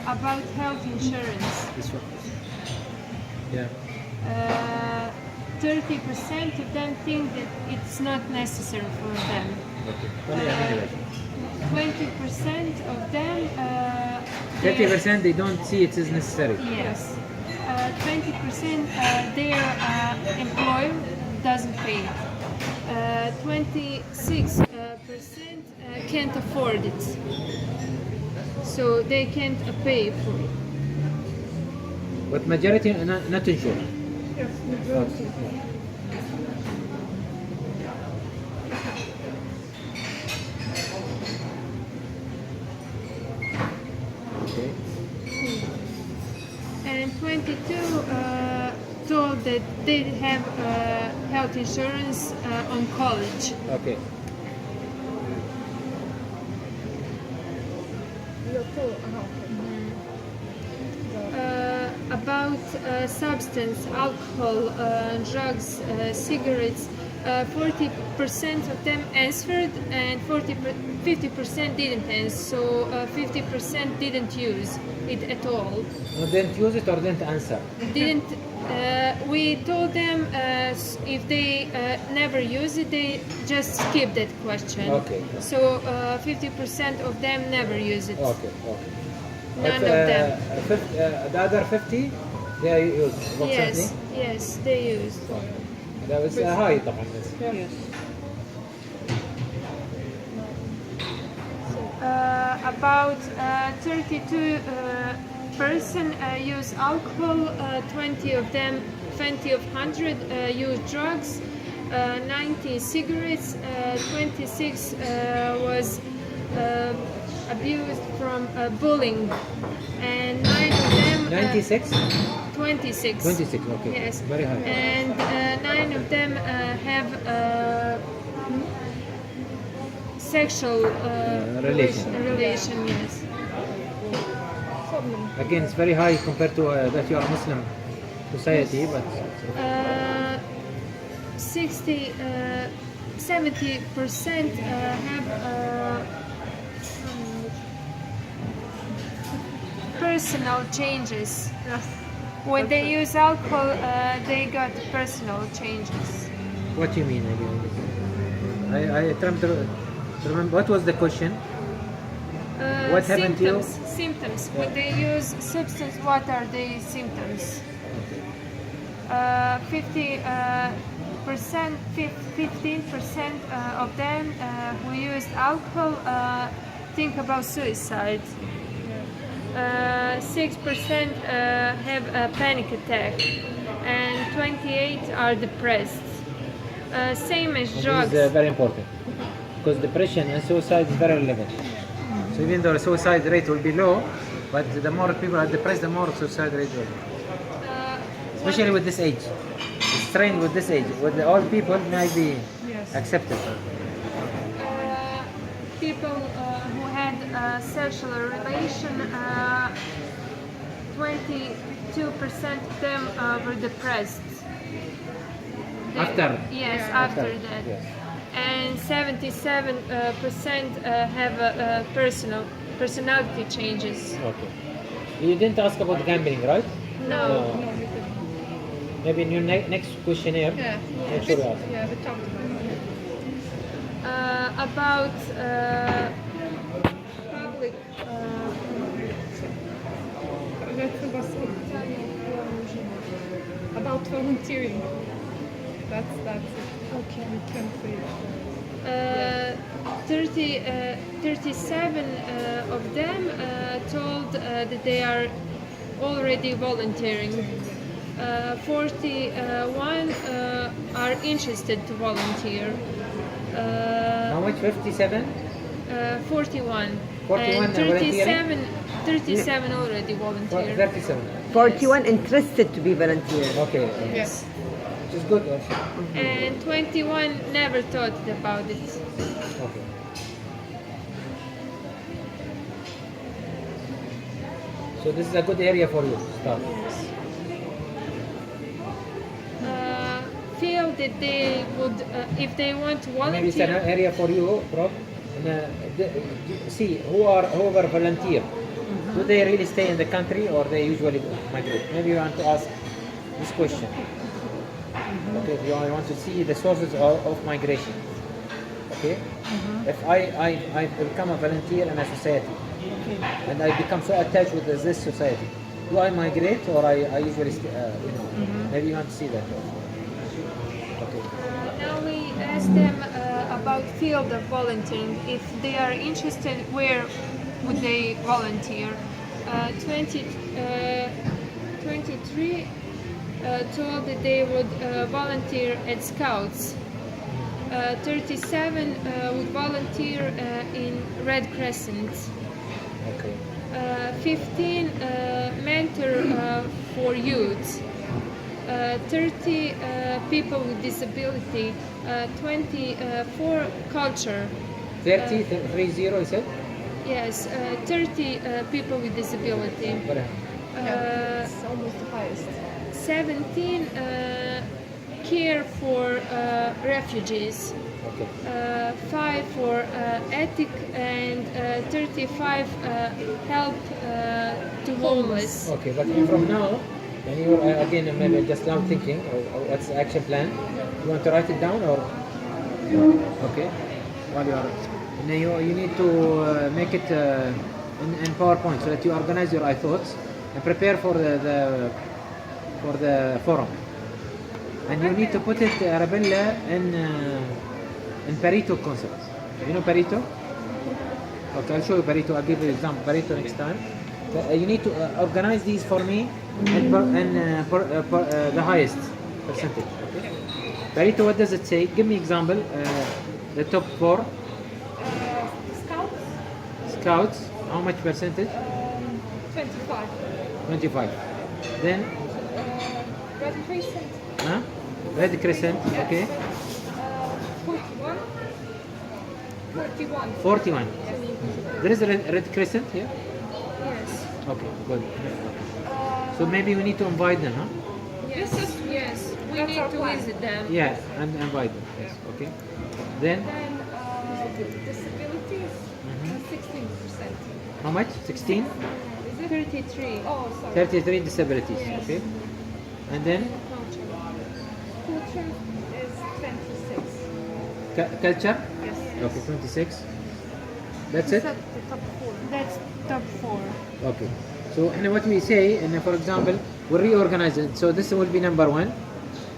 About health insurance. This one. Yeah. 30% of them think that it's not necessary for them. Okay. 20% of them 30% they don't see it is necessary. yes. 20% their employer doesn't pay it. 26% can't afford it, so they can't pay for it. But majority not insured. Yes, majority. Okay. And 22 told that they have health insurance on college. Okay. About substance, alcohol, drugs, cigarettes, 40% of them answered and 50% didn't answer, so 50% didn't use it at all. No, didn't use it or didn't answer. Didn't. We told them if they never use it, they just skip that question. Okay. So 50% of them never use it. Okay. None But, of them. The other 50 they use Yes, approximately. yes, they use. That was high طبعا. Yes. About 32 person use alcohol, 20 of them, 20 of 100 use drugs, 90 cigarettes, 26 was abused from bullying, and 9 of them 96? 26. 26, okay. Yes. Very high. And 9 of them have sexual relation, yes. Again, it's very high compared to that you are Muslim society, but 70% have personal changes. When they use alcohol, they got personal changes. what you mean again? I try to remember what was the question. What happened to you? Symptoms. When they use substance, what are the symptoms? 15% of them who used alcohol think about suicide. 6% have a panic attack, and 28 are depressed. Same as drugs. This is very important because depression and suicide is very relevant. So even though the suicide rate will be low, but the more people are depressed, the more suicide rate will be. Especially with this age. It's trained with this age. With the old people, it might be accepted. People who had a sexual relation, 22% of them were depressed. After? Yes, after that. Yes. And 77% have personality changes. Okay. You didn't ask about gambling, right? No. Maybe in your next questionnaire, make sure you ask. Yeah, we talked About public. about volunteering. That's it. Okay. We can say it. 37 of them told that they are already volunteering. 41 are interested to volunteer. How much? 57? 41. 41 and volunteering? 37 already volunteer. 37. 41 interested to be volunteers. Okay. Yes. Which is good also. And 21 never thought about it. Okay. So this is a good area for you to start. Feel that they would, if they want to Maybe it's an volunteer. area for you, Prof. see whoever volunteer, do they really stay in the country or they usually migrate? Maybe you want to ask this question. Okay, you want to see the sources of migration. Okay, if I become a volunteer in a society and I become so attached with this society, do I migrate or I usually maybe you want to see that. Okay. Now we ask them about field of volunteering. If they are interested, where would they volunteer? 23 told that they would volunteer at Scouts. 37 would volunteer in Red Crescent. Okay. 15 mentor for youth. 30 people with disability. 24 culture. 30, 30 you said? Yes, 30 people with disability. What? It's almost the highest. 17 care for refugees. Okay. 5 for ethic and 35 help to homeless. Okay, but from now, when you're again maybe just now thinking, or what's the action plan? You want to write it down or? Okay. While you are, now you need to make it in PowerPoint so that you organize your thoughts and prepare for the forum. And you need to put it, Arabella, in Pareto concept. You know Pareto? Okay, I'll show you Pareto. I'll give you an example. Pareto next time. You need to organize these for me and the highest percentage. Okay? Pareto, what does it say? Give me example. The top 4. Scouts, Scouts, how much percentage? 25. 25. Then, Red Crescent, huh? Red Crescent, okay. 41. 41. 41. There is a red Crescent here? Yes. Okay, good. So maybe we need to invite them, huh? Yes. Yes. We That's need our to plan. visit them. Yeah, and invite them. Yes, okay. Then, Then disabilities, 16%. how much? 16? Is it? 33. Oh, sorry. 33 disabilities, okay. And then, Culture is 26. culture? Yes. Okay, 26. That's it? The top 4. That's top 4. Okay. So, and what we say, and for example, we reorganize it. So this will be number 1,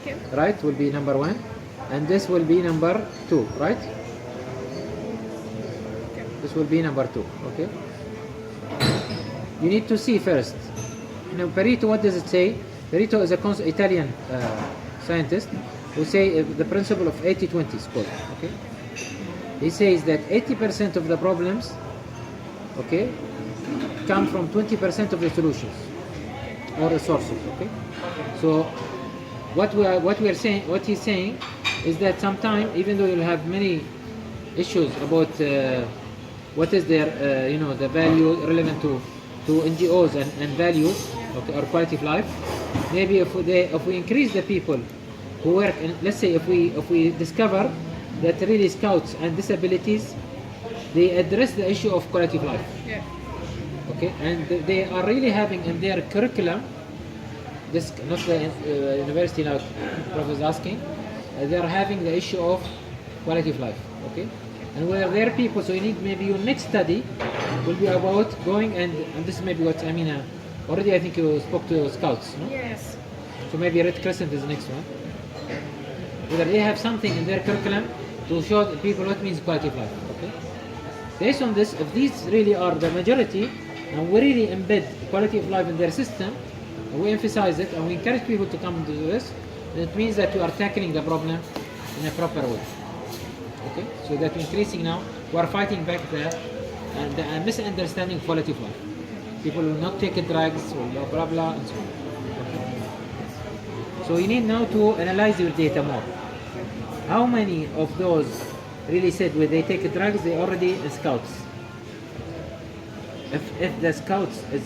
Okay. right? Will be number 1. And this will be number 2, right? This will be number 2, okay? You need to see first. Pareto, what does it say? Pareto is a Italian scientist who say the principle of 80-20 is called, okay? He says that 80% of the problems, okay, come from 20% of the solutions or the sources, okay? So what he's saying is that sometimes, even though you'll have many issues about what is their, the value relevant to NGOs and value, okay, or quality of life. Maybe if we increase the people who work, and let's say if we discover that really scouts and disabilities, they address the issue of quality of life. Yeah. Okay, and they are really having in their curriculum, this not the university now, Prof is asking, they are having the issue of quality of life. Okay, and where there are people, so you need maybe your next study will be about going and this is maybe what Amina already I think you spoke to scouts, no? Yes. So maybe Red Crescent is the next one. Whether they have something in their curriculum to show the people what means quality of life. Okay. Based on this, if these really are the majority, and we really embed quality of life in their system, and we emphasize it, and we encourage people to come to this, then it means that we are tackling the problem in a proper way. Okay. So that increasing now, we are fighting back the misunderstanding of quality of life. People will not take drugs, or blah blah, and so on. Okay. So you need now to analyze your data more. How many of those really said when they take drugs, they already scouts? If the scouts is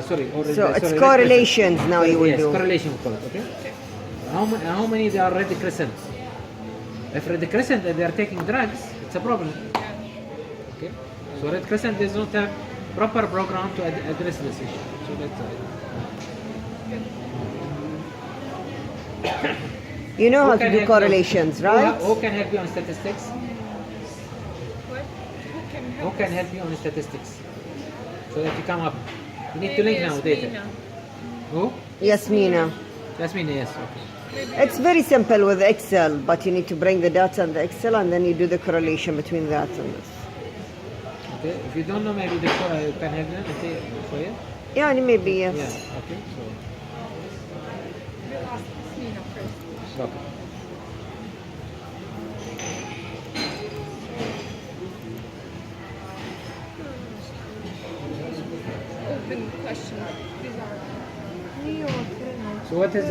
sorry, or So it's sorry, correlations now you will yes, do. correlation we call it, okay? How many they are Red Crescent? If Red Crescent and they are taking drugs, it's a problem. Okay. So Red Crescent does not have proper program to address this issue. So let's. You know Who how to can do help you? correlations, right? Who can help you on statistics? What? Who can help you on statistics? So that you come up. You need to link now data. Who? Yasmina. Jasmine, yes. Okay. It's very simple with Excel, but you need to bring the data in the Excel and then you do the correlation between that and this. Okay. If you don't know, maybe the you can help them and say for you. Yeah, maybe yes. Yeah. Okay. We'll ask Amina first. So. Okay. Open question. These are. So what is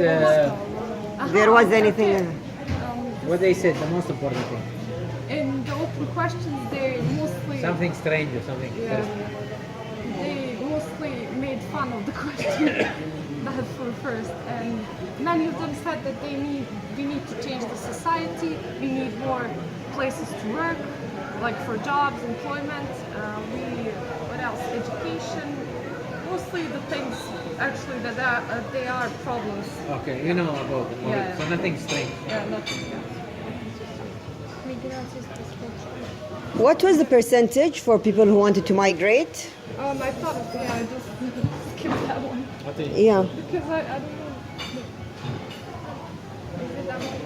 There was anything. what they said the most important thing? In the open questions, they mostly Something strange or something. Yeah. They mostly made fun of the question that for first, and many of them said that we need to change the society. We need more places to work, like for jobs, employment. What else? Education. Mostly the things actually that they are problems. Okay, you know about it. Yeah, yeah. So nothing strange. Yeah, nothing. Yeah. What was the percentage for people who wanted to migrate? I thought of I just skipped that one What is Yeah. because I don't know. Is it that one?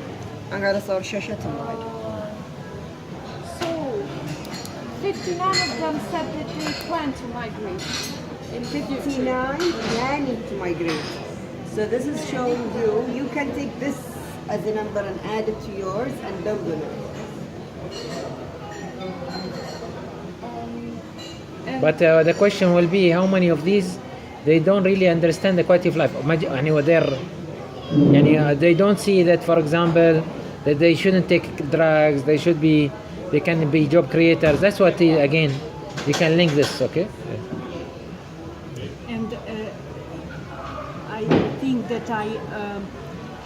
أنا قاعدة أصور شاشتهم بعد. So, 59 of them said that they plan to migrate in the future. 59 planning to migrate. So this is showing you can take this as a number and add it to yours and build on it. But the question will be how many of these they don't really understand the quality of life. They don't see that, for example, that they shouldn't take drugs. They can be job creators. That's what again you can link this. Okay. And I think that I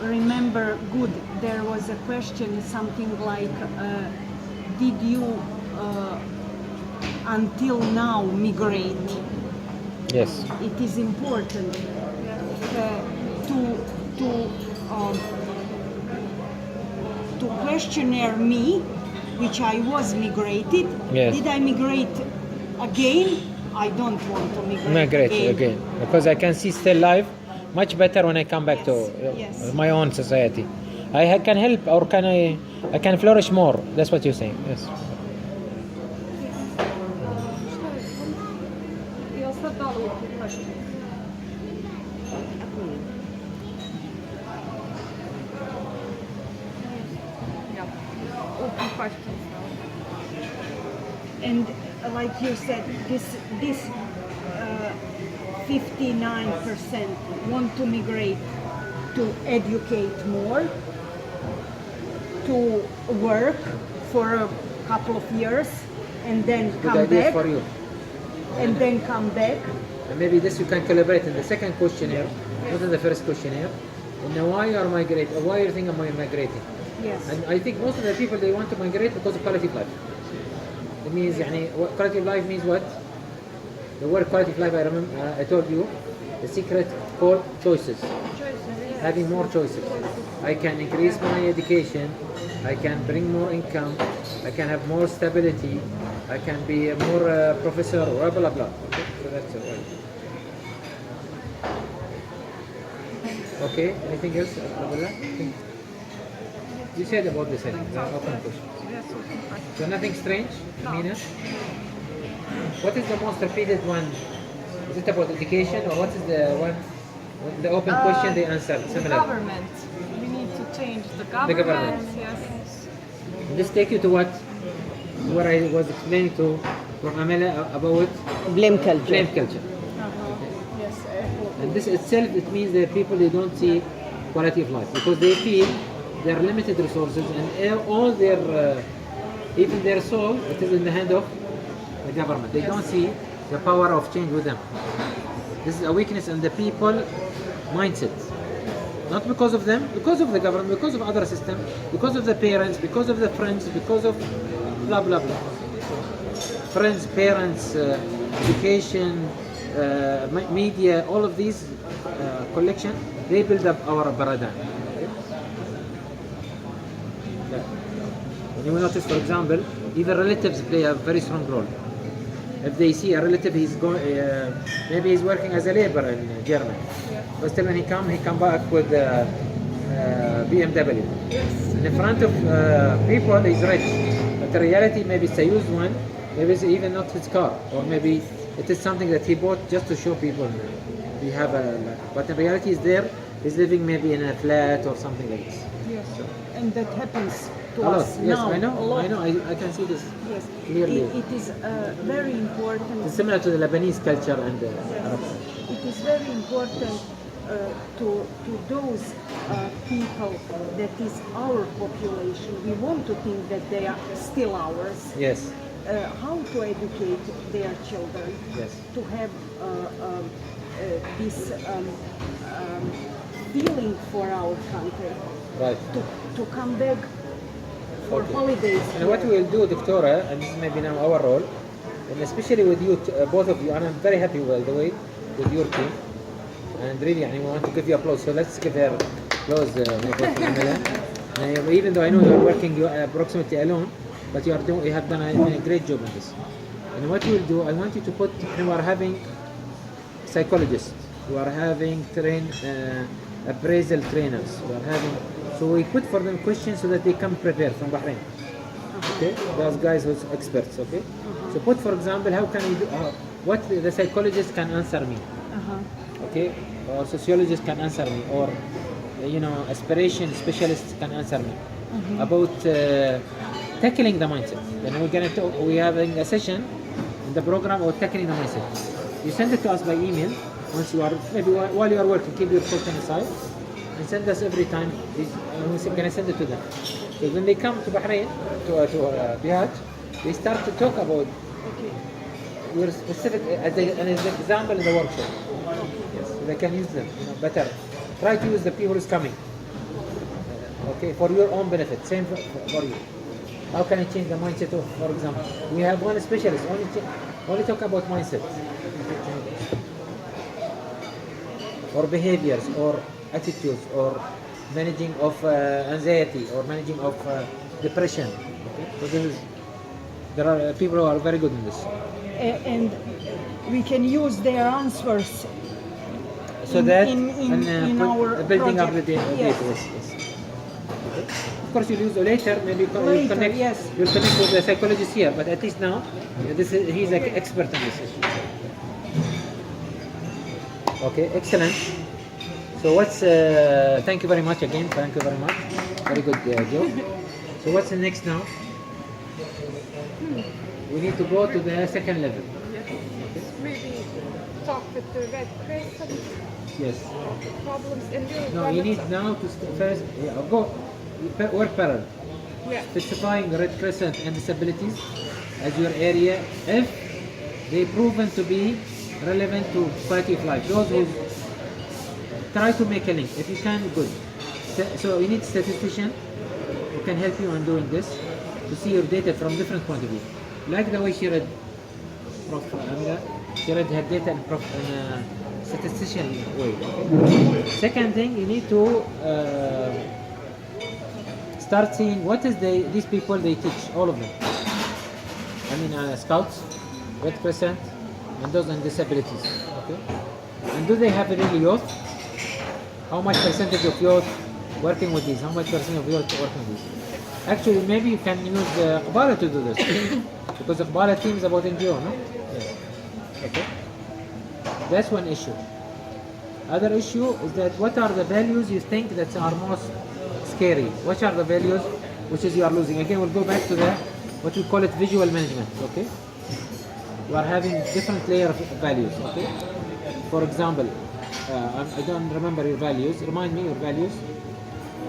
remember good. There was a question, something like, did you until now migrate? Yes. It is important to questionnaire me, which I was migrated. Yes. Did I migrate again? I don't want to migrate Again, because I can see still life much better when I come back to Yes. my own society. Can help, or I can flourish more. That's what you're saying. Yes. Я задала open question. Yeah, open questions now. And like you said, this 59% want to migrate to educate more, to work for a couple of years, and then Good come idea back, for you. and then come back. And maybe this you can collaborate in the second questionnaire, not in the first questionnaire. And now why you are migrating, or why you think I'm migrating? Yes. And I think most of the people they want to migrate because of quality of life. It means quality of life means what? The word quality of life, I remember I told you, the secret called choices. Having more choices. I can increase my education, I can bring more income, I can have more stability, I can be a more professor, blah blah blah. Okay, so that's it. Okay, anything else, Arabella? You said about this, I think, the open question. Yes, open question. So nothing strange, Amina? What is the most repeated one? Is it about education, or what is the one? The open question they answered The similar. government. We need to change the government. government. Yes. This take you to what I was explaining to from Amina about Blame culture. blame culture. Yes. And this itself, it means that people they don't see quality of life because they feel their limited resources and all their even their soul, it is in the hand of the government. They don't see the power of change with them. This is a weakness in the people mindset. Not because of them, because of the government, because of other systems, because of the parents, because of the friends, because of blah blah blah. friends, parents, education, media, all of these collection, they build up our paradigm. Okay? Yeah. When you notice, for example, even relatives play a very strong role. If they see a relative, he's going, maybe he's working as a laborer in Germany, but still when he come back with BMW. In front of people, he's rich, but in reality, maybe it's a used one, maybe it's even not his car, or maybe it is something that he bought just to show people. We have but in reality, he's living maybe in a flat or something like this. Yes, and that happens to A lot, us yes, now. I know, a lot. I can see this Yes, clearly. it is very important. It's similar to the Lebanese culture and Arab. It is very important to those people that is our population. We want to think that they are still ours. Yes, How to educate their children yes, to have this feeling for our country, right. to come back for Okay. holidays. And what we will do, Doctora, and this is maybe now our role, and especially with you, both of you, and I'm very happy, by the way, with your team. And really, we want to give you applause. So let's give her applause, Amina. Even though I know you are working approximately alone, but you have done a great job in this. And what we'll do, I want you to put, you are having psychologists, you are having appraisal trainers, you are having, so we put for them questions so that they come prepared from Bahrain. Okay, those guys who's experts. Okay, so put for example, how can we do? What the psychologist can answer me. Okay, or sociologist can answer me, or aspiration specialists can answer me about tackling the mindset. Then we're gonna talk. We're having a session in the program about tackling the mindset. You send it to us by email once you are maybe while you are working. Keep your question aside and send us every time. We're gonna send it to them. So when they come to Bahrain to Bihaj, they start to talk about your specific as an example in the workshop. Yes, so they can use them better. Try to use the people who's coming. Okay, for your own benefit. Same for you. How can I change the mindset of, for example, we have one specialist only talk about mindset, or behaviors, or attitudes, or managing of anxiety, or managing of depression. Okay? So there are people who are very good in this. And we can use their answers So in, that in our building up the project. data. Yes. Yes. Okay. Of course, you'll use later. Maybe you'll Later, connect. yes. You'll connect with the psychologist here, but at least now, he's an expert in this issue. Okay, excellent. So what's? Thank you very much again. Thank you very much. Very good job. So what's the next now? We need to go to the second level. Maybe talk with the Red Crescent Yes. problems in your No, you need now to first go work parallel. Yeah. Specifying the Red Crescent and disabilities as your area if they proven to be relevant to quality of life. Those who try to make a link. If you can, good. So you need statistician who can help you on doing this to see your data from different point of view. Like the way she read Prof. Amina, she read her data in a statistician way. Okay? Second thing, you need to start seeing what is these people they teach, all of them. I mean, scouts, Red Crescent, and those on disabilities. Okay, and do they have really youth? How much percentage of youth working with these? How much percent of youth working with these? Actually, maybe you can use Arabella to do this because Arabella team is about NGO, no? Yes. Okay. That's one issue. Other issue is that what are the values you think that are most scary? What are the values which is you are losing? Again, we'll go back to what we call it visual management. Okay. You are having different layer of values. Okay. For example, I don't remember your values. Remind me your values.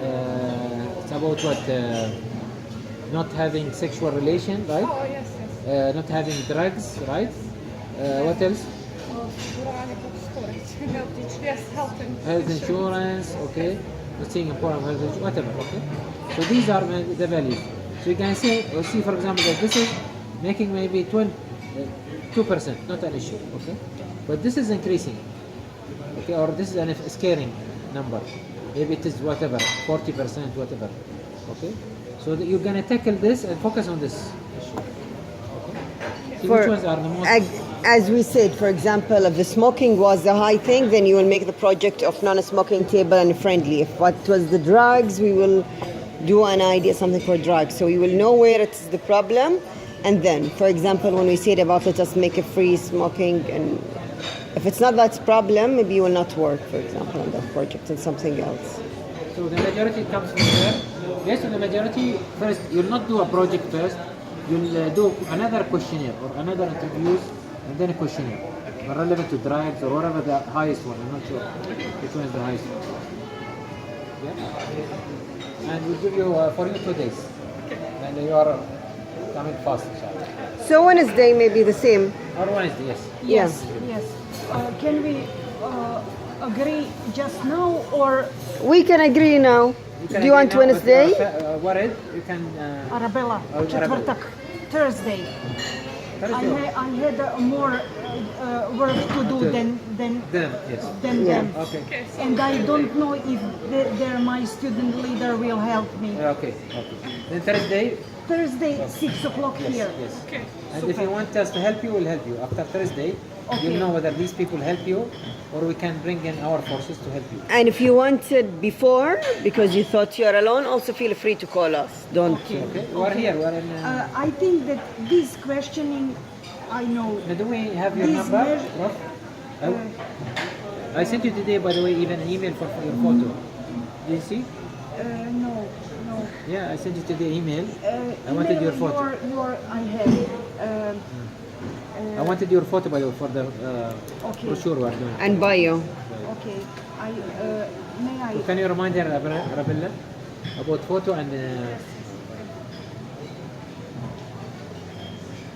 It's about what? Not having sexual relation, right? Oh, yes, yes. Not having drugs, right? What else? Yes, health insurance. Health insurance, okay. Not seeing important health insurance, whatever, okay. So these are the values. So you can say, or see for example, that this is making maybe 2%, not an issue, okay? But this is increasing, okay, or this is a scaring number. Maybe it is whatever, 40%, whatever, okay? So you're gonna tackle this and focus on this issue. Okay? See which ones are the most... As we said, for example, if the smoking was the high thing, then you will make the project of non-smoking table and friendly. If what was the drugs, we will do an idea, something for drugs. So we will know where it's the problem. And then, for example, when we said about let us make a free smoking, and if it's not that problem, maybe you will not work, for example, on that project and something else. So the majority comes from there. Yes, so the majority, first, you'll not do a project first. You'll do another questionnaire or another interviews and then a questionnaire. Relevant to drugs or whatever the highest one. I'm not sure which one is the highest one. Yeah? And we'll give you, for you 2 days. And you are coming fast, inshallah. So Wednesday may be the same. Or Wednesday, yes. Yes, yes. Can we agree just now or We can agree now. Do you want Wednesday? What is? You can... Arabella, Arabella. четвъртък, Thursday. Thursday. I had more work to do than Yes. them. Okay. And I don't know if my student leader will help me. Okay. Then Thursday, Thursday, 6 o'clock here. yes. Okay. And if you want us to help you, we'll help you. After Thursday, Okay. you'll know whether these people help you or we can bring in our forces to help you. And if you wanted before, because you thought you are alone, also feel free to call us. Don't. Okay. Okay? We're here. We're in... I think that this questioning, I know. do we have your This number? measure- Rob? I sent you today, by the way, even an email for your photo. Did you see? No. Yeah, I sent you today email. I wanted your photo. I have. I wanted your photo, by the way, for the Okay. brochure we're doing. And bio. Okay. May I? Can you remind her, Arabella, about photo and